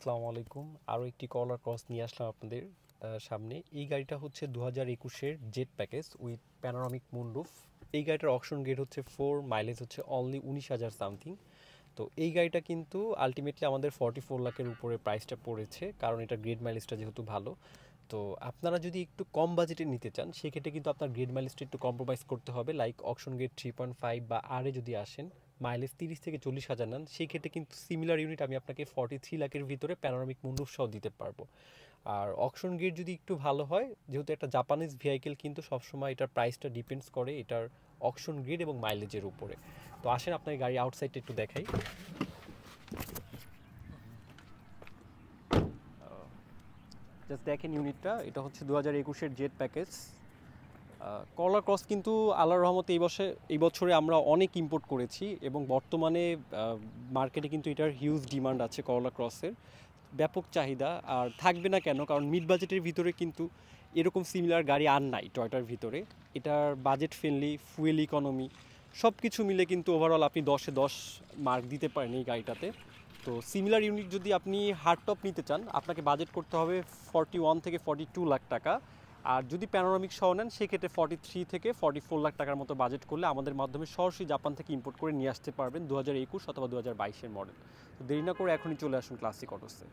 আসসালামু আলাইকুম। আরও একটি করলা ক্রস নিয়ে আসলাম আপনাদের সামনে। এই গাড়িটা হচ্ছে 2021-এর jet package with panoramic moonroof. এই গাড়িটার অকশন গ্রেড হচ্ছে 4, মাইলেজ হচ্ছে অনলি 19,000 সামথিং। তো এই গাড়িটা কিন্তু আলটিমেটলি আমাদের 44 লাখের উপরে প্রাইসটা পড়েছে, কারণ এটা গ্রেড মাইলেজটা যেহেতু ভালো। তো আপনারা যদি একটু কম বাজেটে নিতে চান সেক্ষেত্রে কিন্তু আপনার গ্রেড মাইলেজটা একটু কম্প্রোমাইজ করতে হবে, লাইক অকশন গ্রেড 3.5 বা আরে যদি আসেন, মাইলেজ 30 থেকে 40 হাজার নেন, সেই ক্ষেত্রে কিন্তু সিমিলার ইউনিট আমি আপনাকে 43 লাখের ভিতরে প্যানোরামিক মুন্ডুপ সহ দিতে পারবো। আর অকশন গ্রেড যদি একটু ভালো হয়, যেহেতু একটা জাপানিজ ভেহিকেল, কিন্তু সবসময় এটার প্রাইসটা ডিপেন্ডস করে এটার অকশন গ্রেড এবং মাইলেজের উপরে। তো আসেন আপনার গাড়ি আউটসাইডটা একটু দেখাই। জাস্ট দেখেন ইউনিটটা, এটা হচ্ছে 2021-এর জেট প্যাকেজ। করলা ক্রস কিন্তু আল্লাহর রহমতে এই বছরে আমরা অনেক ইম্পোর্ট করেছি, এবং বর্তমানে মার্কেটে কিন্তু এটার হিউজ ডিমান্ড আছে। করলা ক্রসের ব্যাপক চাহিদা, আর থাকবে না কেন, কারণ মিড বাজেটের ভিতরে কিন্তু এরকম সিমিলার গাড়ি আর নাই টয়োটার ভিতরে। এটার বাজেট ফ্রেন্ডলি, ফুয়েল ইকোনমি সব কিছু মিলে কিন্তু ওভারঅল আপনি 10-এ 10 মার্ক দিতে পারেন এই গাড়িটাতে। তো সিমিলার ইউনিট যদি আপনি হার্ড টপ নিতে চান, আপনাকে বাজেট করতে হবে 41 থেকে 42 লাখ টাকা। আর যদি প্যানোরামিক সহ নেন সেক্ষেত্রে 43 থেকে 44 লাখ টাকার মতো বাজেট করলে আমাদের মাধ্যমে সরাসরি জাপান থেকে ইম্পোর্ট করে নিয়ে আসতে পারবেন 2021 অথবা 2022-এর মডেল। তো দেরি না করে এখনই চলে আসুন ক্লাসিক অটোসে।